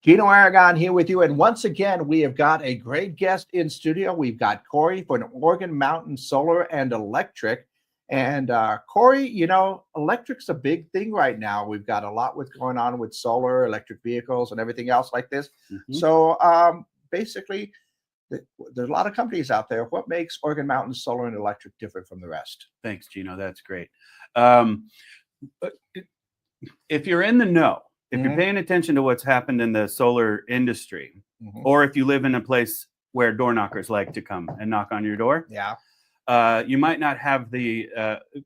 Gino Aragon here with you. And once again, we have got a great guest in studio. We've got Corey for an Oregon Mountain Solar and Electric. And Corey, electric's a big thing right now. We've got a lot with going on with solar, electric vehicles, and everything else like this. So basically, there's a lot of companies out there. What makes Oregon Mountain Solar and Electric different from the rest? Thanks, Gino. That's great. If you're in the know, if you're paying attention to what's happened in the solar industry, or if you live in a place where door knockers like to come and knock on your door, you might not have the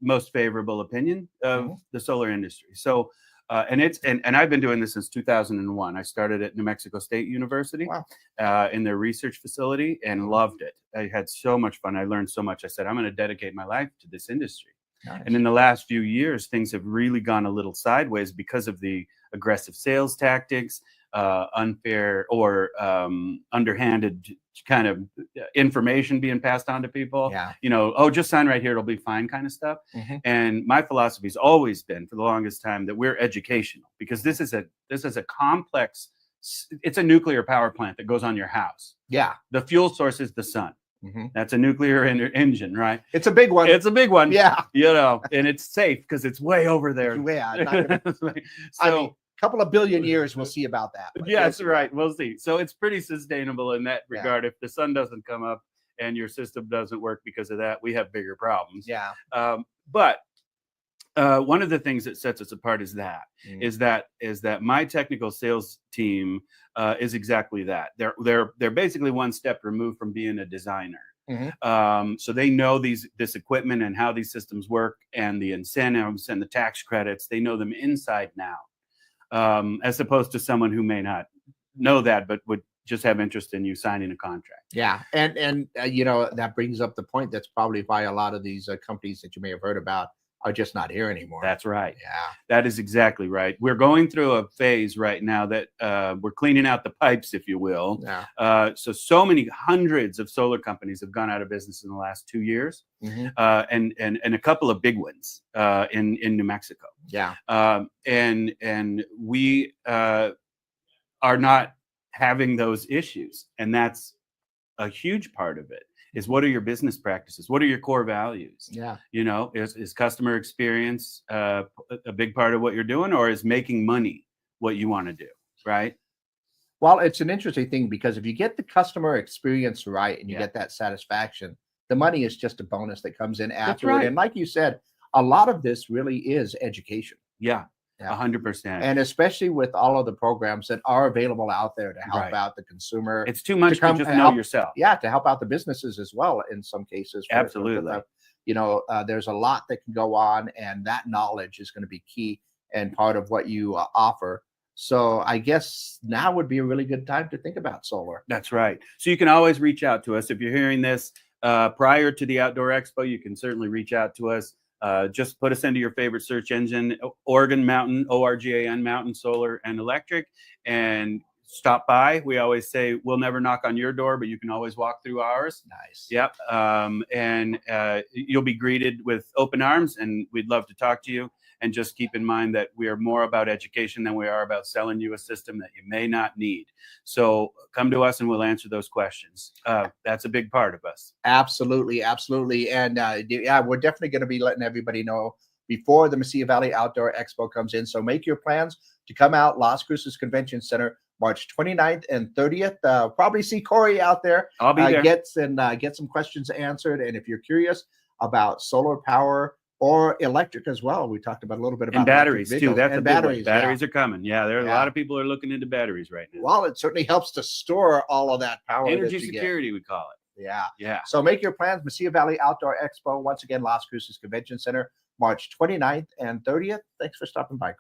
most favorable opinion of the solar industry. So, and I've been doing this since 2001. I started at New Mexico State University in their research facility and loved it. I had so much fun. I learned so much. I said, I'm going to dedicate my life to this industry. Nice. And in the last few years, things have really gone a little sideways because of the aggressive sales tactics, unfair or underhanded kind of information being passed on to people. Oh, just sign right here, it'll be fine kind of stuff. And my philosophy has always been for the longest time that we're educational, because this is a complex, it's a nuclear power plant that goes on your house. The fuel source is the sun. That's a nuclear engine, right? It's a big one. It's a big one. And it's safe because it's way over there. A couple of billion years, we'll see about that. That's right. We'll see. So it's pretty sustainable in that regard. If the sun doesn't come up and your system doesn't work because of that, we have bigger problems. But one of the things that sets us apart is that my technical sales team is exactly that. They're basically one step removed from being a designer. So they know this equipment and how these systems work and the incentives and the tax credits. They know them inside now, as opposed to someone who may not know that but would just have interest in you signing a contract. And that brings up the point. That's probably why a lot of these companies that you may have heard about are just not here anymore. That's right. That is exactly right. We're going through a phase right now that we're cleaning out the pipes, if you will. So many hundreds of solar companies have gone out of business in the last 2 years, and a couple of big ones in New Mexico. And we are not having those issues, and that's a huge part of it. Is what are your business practices? What are your core values? Is customer experience a big part of what you're doing, or is making money what you want to do, right? Well, it's an interesting thing, because if you get the customer experience right and you get that satisfaction, the money is just a bonus that comes in afterward. And like you said, a lot of this really is education. 100%. And especially with all of the programs that are available out there to help out the consumer. It's too much to just know yourself. To help out the businesses as well in some cases. Absolutely. There's a lot that can go on, and that knowledge is going to be key and part of what you offer. So I guess now would be a really good time to think about solar. That's right. So you can always reach out to us. If you're hearing this prior to the Outdoor Expo, you can certainly reach out to us. Just put us into your favorite search engine, Oregon Mountain, ORGAN Mountain Solar and Electric, and stop by. We always say we'll never knock on your door, but you can always walk through ours. Nice. And you'll be greeted with open arms, and we'd love to talk to you. And just keep in mind that we are more about education than we are about selling you a system that you may not need. So come to us and we'll answer those questions. That's a big part of us. Absolutely. And we're definitely going to be letting everybody know before the Messilla Valley Outdoor Expo comes in. So make your plans to come out, Las Cruces Convention Center, March 29th and 30th. Probably see Corey out there. I'll be there. Get some questions answered. And if you're curious about solar power or electric as well, we talked about a little bit about batteries too. That's and batteries. Batteries are coming. There are a lot of people are looking into batteries right now. Well, it certainly helps to store all of that power. Energy security, we call it. So make your plans. Messilla Valley Outdoor Expo, once again, Las Cruces Convention Center, March 29th and 30th. Thanks for stopping by.